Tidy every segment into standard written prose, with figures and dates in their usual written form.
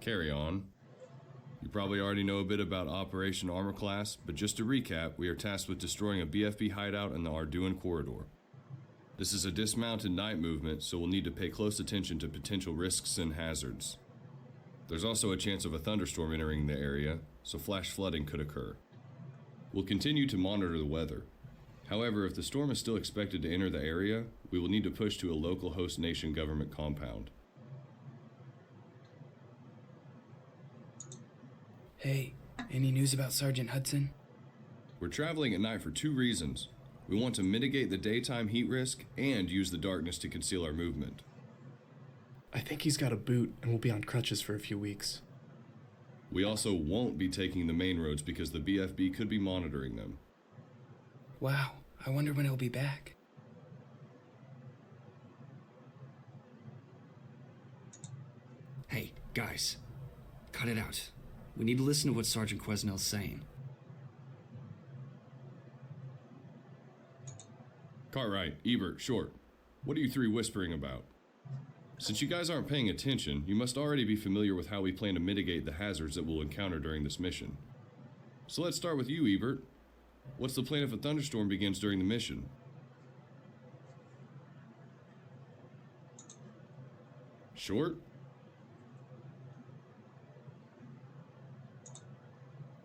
Carry on. You probably already know a bit about Operation Armor Class, but just to recap, we are tasked with destroying a BFB hideout in the Arduin corridor. This is a dismounted night movement, so we'll need to pay close attention to potential risks and hazards. There's also a chance of a thunderstorm entering the area, so flash flooding could occur. We'll continue to monitor the weather. However, if the storm is still expected to enter the area, we will need to push to a local host nation government compound. Hey, any news about Sergeant Hudson? We're traveling at night for 2 reasons. We want to mitigate the daytime heat risk and use the darkness to conceal our movement. I think he's got a boot and will be on crutches for a few weeks. We also won't be taking the main roads because the BFB could be monitoring them. Wow, I wonder when he'll be back. Hey, guys. Cut it out. We need to listen to what Sergeant Quesnell's saying. Cartwright, Ebert, Short, what are you 3 whispering about? Since you guys aren't paying attention, you must already be familiar with how we plan to mitigate the hazards that we'll encounter during this mission. So let's start with you, Ebert. What's the plan if a thunderstorm begins during the mission? Short?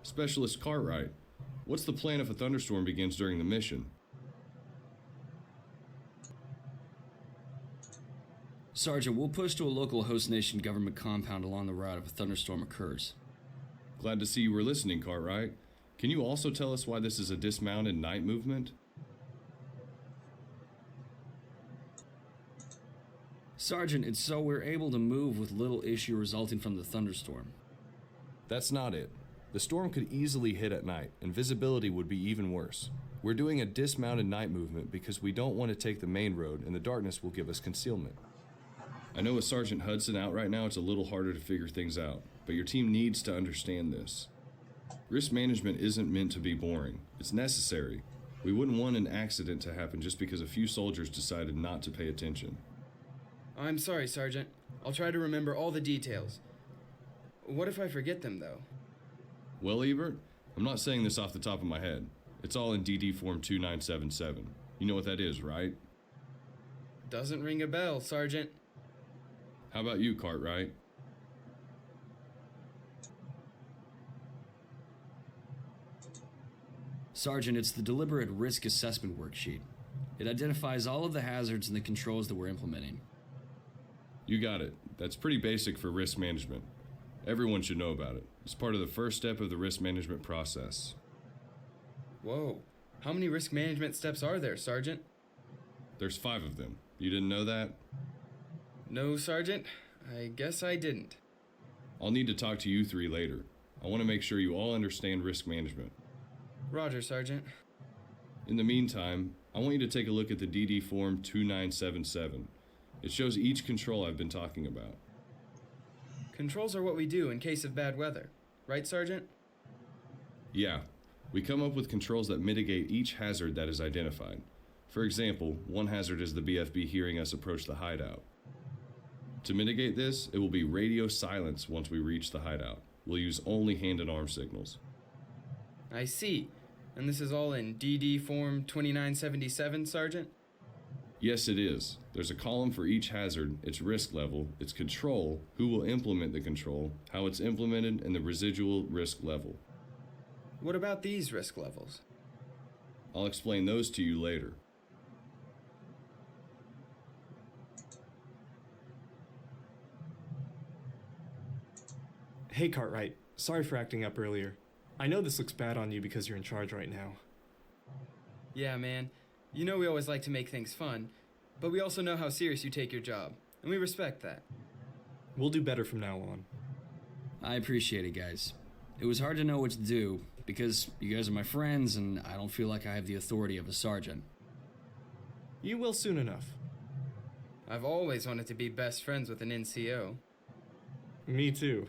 Specialist Cartwright, what's the plan if a thunderstorm begins during the mission? Sergeant, we'll push to a local host nation government compound along the route if a thunderstorm occurs. Glad to see you were listening, Cartwright. Can you also tell us why this is a dismounted night movement? Sergeant, it's so we're able to move with little issue resulting from the thunderstorm. That's not it. The storm could easily hit at night, and visibility would be even worse. We're doing a dismounted night movement because we don't want to take the main road, and the darkness will give us concealment. I know with Sergeant Hudson out right now, it's a little harder to figure things out, but your team needs to understand this. Risk management isn't meant to be boring. It's necessary. We wouldn't want an accident to happen just because a few soldiers decided not to pay attention. I'm sorry, Sergeant. I'll try to remember all the details. What if I forget them, though? Well, Ebert, I'm not saying this off the top of my head. It's all in DD Form 2977. You know what that is, right? Doesn't ring a bell, Sergeant. How about you, Cartwright? Sergeant, it's the Deliberate Risk Assessment Worksheet. It identifies all of the hazards and the controls that we're implementing. You got it. That's pretty basic for risk management. Everyone should know about it. It's part of the first step of the risk management process. Whoa. How many risk management steps are there, Sergeant? There's 5 of them. You didn't know that? No, Sergeant. I guess I didn't. I'll need to talk to you 3 later. I want to make sure you all understand risk management. Roger, Sergeant. In the meantime, I want you to take a look at the DD Form 2977. It shows each control I've been talking about. Controls are what we do in case of bad weather. Right, Sergeant? Yeah. We come up with controls that mitigate each hazard that is identified. For example, one hazard is the BFB hearing us approach the hideout. To mitigate this, it will be radio silence once we reach the hideout. We'll use only hand and arm signals. I see. And this is all in DD Form 2977, Sergeant? Yes, it is. There's a column for each hazard, its risk level, its control, who will implement the control, how it's implemented, and the residual risk level. What about these risk levels? I'll explain those to you later. Hey, Cartwright. Sorry for acting up earlier. I know this looks bad on you because you're in charge right now. Yeah, man. You know we always like to make things fun, but we also know how serious you take your job, and we respect that. We'll do better from now on. I appreciate it, guys. It was hard to know what to do, because you guys are my friends, and I don't feel like I have the authority of a sergeant. You will soon enough. I've always wanted to be best friends with an NCO. Me too.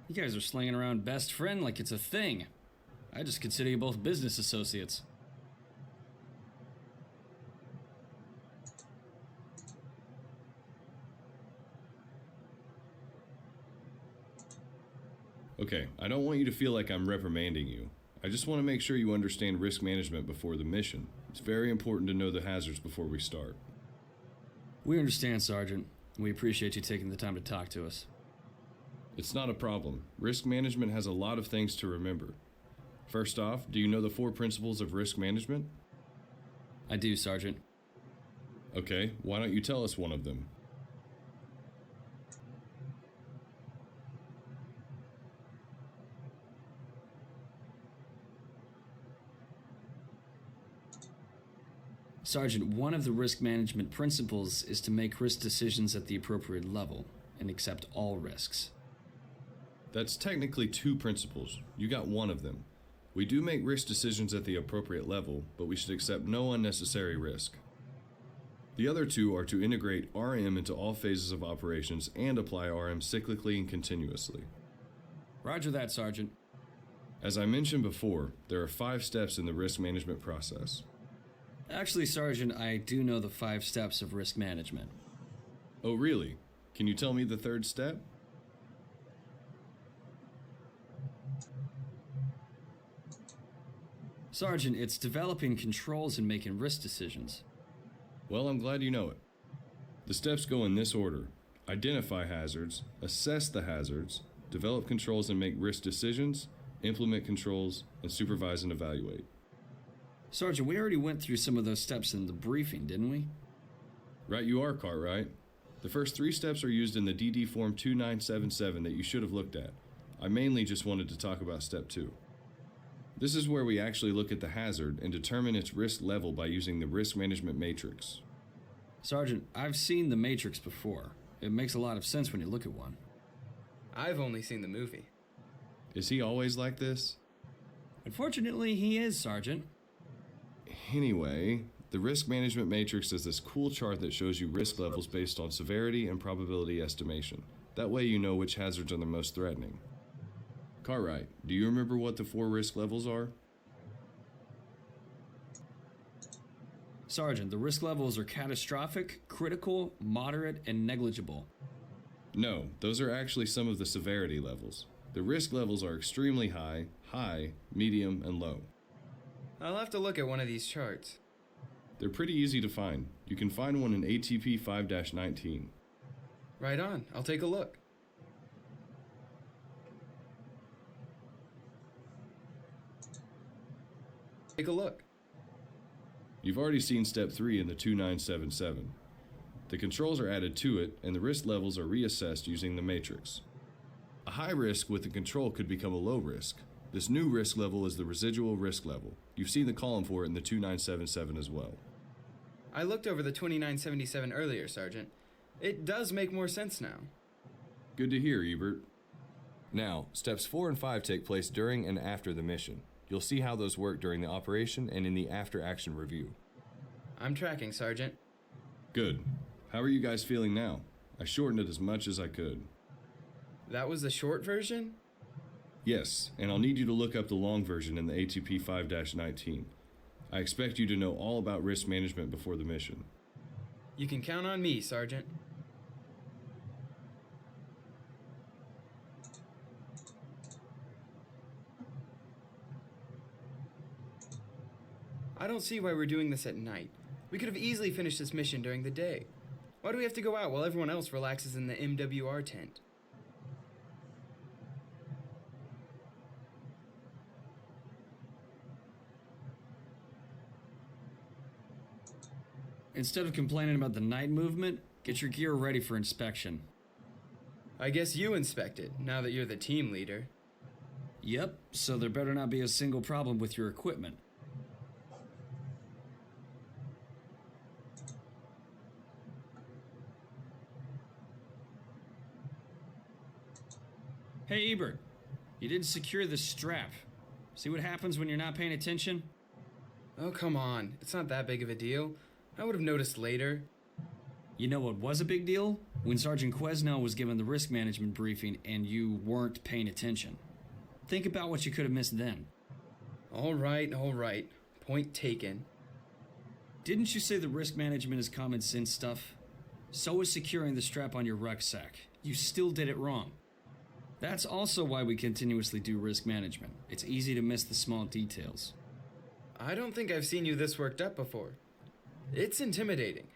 You guys are slinging around best friend like it's a thing. I just consider you both business associates. Okay, I don't want you to feel like I'm reprimanding you. I just want to make sure you understand risk management before the mission. It's very important to know the hazards before we start. We understand, Sergeant. We appreciate you taking the time to talk to us. It's not a problem. Risk management has a lot of things to remember. First off, do you know the 4 principles of risk management? I do, Sergeant. Okay, why don't you tell us one of them? Sergeant, one of the risk management principles is to make risk decisions at the appropriate level and accept all risks. That's technically 2 principles. You got one of them. We do make risk decisions at the appropriate level, but we should accept no unnecessary risk. The other 2 are to integrate RM into all phases of operations and apply RM cyclically and continuously. Roger that, Sergeant. As I mentioned before, there are 5 steps in the risk management process. Actually, Sergeant, I do know the 5 steps of risk management. Oh, really? Can you tell me the 3rd step? Sergeant, it's developing controls and making risk decisions. Well, I'm glad you know it. The steps go in this order: identify hazards, assess the hazards, develop controls and make risk decisions, implement controls, and supervise and evaluate. Sergeant, we already went through some of those steps in the briefing, didn't we? Right you are, Cartwright. The first 3 steps are used in the DD Form 2977 that you should have looked at. I mainly just wanted to talk about step 2. This is where we actually look at the hazard and determine its risk level by using the risk management matrix. Sergeant, I've seen the Matrix before. It makes a lot of sense when you look at one. I've only seen the movie. Is he always like this? Unfortunately, he is, Sergeant. Anyway, the risk management matrix is this cool chart that shows you risk levels based on severity and probability estimation. That way you know which hazards are the most threatening. Cartwright, do you remember what the 4 risk levels are? Sergeant, the risk levels are catastrophic, critical, moderate, and negligible. No, those are actually some of the severity levels. The risk levels are extremely high, high, medium, and low. I'll have to look at one of these charts. They're pretty easy to find. You can find one in ATP 5-19. Right on, I'll take a look. Take a look. You've already seen step 3 in the 2977. The controls are added to it, and the risk levels are reassessed using the matrix. A high risk with a control could become a low risk. This new risk level is the residual risk level. You've seen the column for it in the 2977 as well. I looked over the 2977 earlier, Sergeant. It does make more sense now. Good to hear, Ebert. Now, steps 4 and 5 take place during and after the mission. You'll see how those work during the operation and in the after-action review. I'm tracking, Sergeant. Good. How are you guys feeling now? I shortened it as much as I could. That was the short version? Yes, and I'll need you to look up the long version in the ATP 5-19. I expect you to know all about risk management before the mission. You can count on me, Sergeant. I don't see why we're doing this at night. We could have easily finished this mission during the day. Why do we have to go out while everyone else relaxes in the MWR tent? Instead of complaining about the night movement, get your gear ready for inspection. I guess you inspect it, now that you're the team leader. Yep, so there better not be a single problem with your equipment. Hey, Ebert, you didn't secure the strap. See what happens when you're not paying attention? Oh, come on. It's not that big of a deal. I would have noticed later. You know what was a big deal? When Sergeant Quesnel was given the risk management briefing and you weren't paying attention. Think about what you could have missed then. All right. Point taken. Didn't you say the risk management is common sense stuff? So is securing the strap on your rucksack. You still did it wrong. That's also why we continuously do risk management. It's easy to miss the small details. I don't think I've seen you this worked up before. It's intimidating.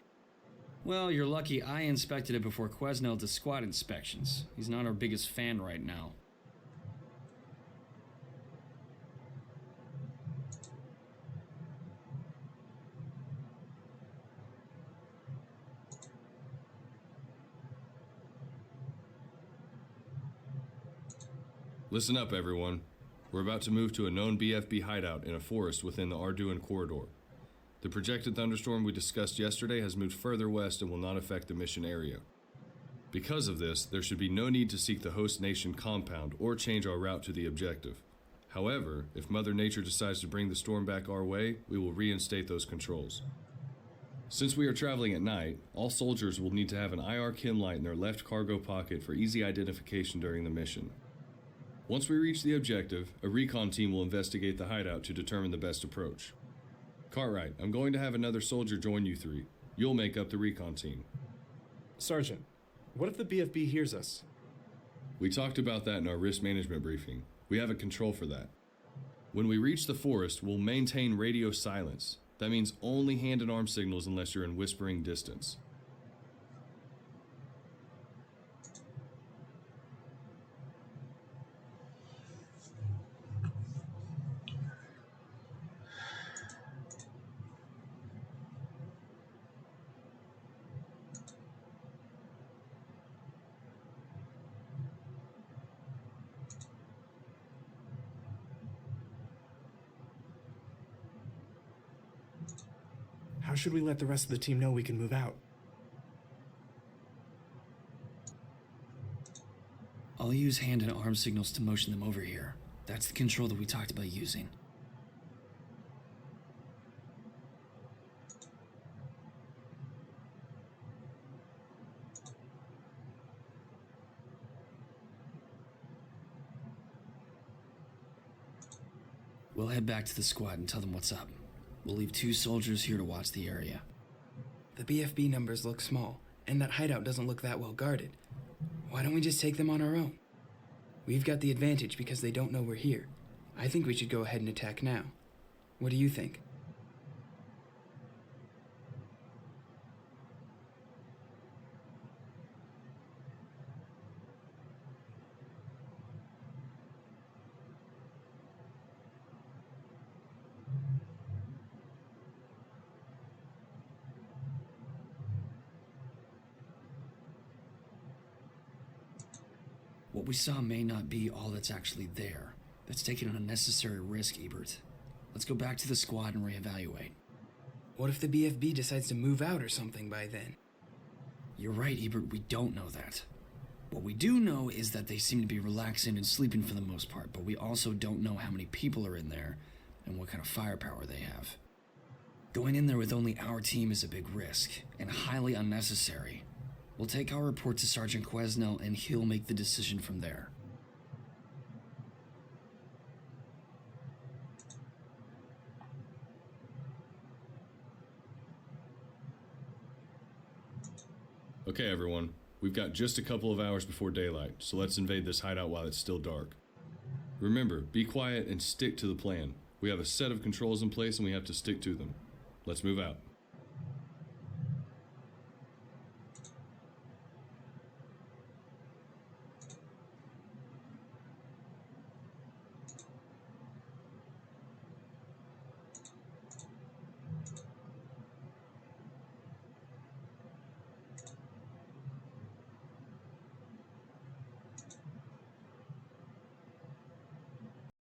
Well, you're lucky I inspected it before Quesnel does squad inspections. He's not our biggest fan right now. Listen up, everyone. We're about to move to a known BFB hideout in a forest within the Arduin corridor. The projected thunderstorm we discussed yesterday has moved further west and will not affect the mission area. Because of this, there should be no need to seek the host nation compound or change our route to the objective. However, if Mother Nature decides to bring the storm back our way, we will reinstate those controls. Since we are traveling at night, all soldiers will need to have an IR chem light in their left cargo pocket for easy identification during the mission. Once we reach the objective, a recon team will investigate the hideout to determine the best approach. Cartwright, I'm going to have another soldier join you three. You'll make up the recon team. Sergeant, what if the BFB hears us? We talked about that in our risk management briefing. We have a control for that. When we reach the forest, we'll maintain radio silence. That means only hand and arm signals unless you're in whispering distance. How should we let the rest of the team know we can move out? I'll use hand and arm signals to motion them over here. That's the control that we talked about using. We'll head back to the squad and tell them what's up. We'll leave 2 soldiers here to watch the area. The BFB numbers look small, and that hideout doesn't look that well guarded. Why don't we just take them on our own? We've got the advantage because they don't know we're here. I think we should go ahead and attack now. What do you think? What we saw may not be all that's actually there. That's taking an unnecessary risk, Ebert. Let's go back to the squad and reevaluate. What if the BFB decides to move out or something by then? You're right, Ebert, we don't know that. What we do know is that they seem to be relaxing and sleeping for the most part, but we also don't know how many people are in there and what kind of firepower they have. Going in there with only our team is a big risk, and highly unnecessary. We'll take our report to Sergeant Quesnel, and he'll make the decision from there. Okay, everyone. We've got just a couple of hours before daylight, so let's invade this hideout while it's still dark. Remember, be quiet and stick to the plan. We have a set of controls in place and we have to stick to them. Let's move out.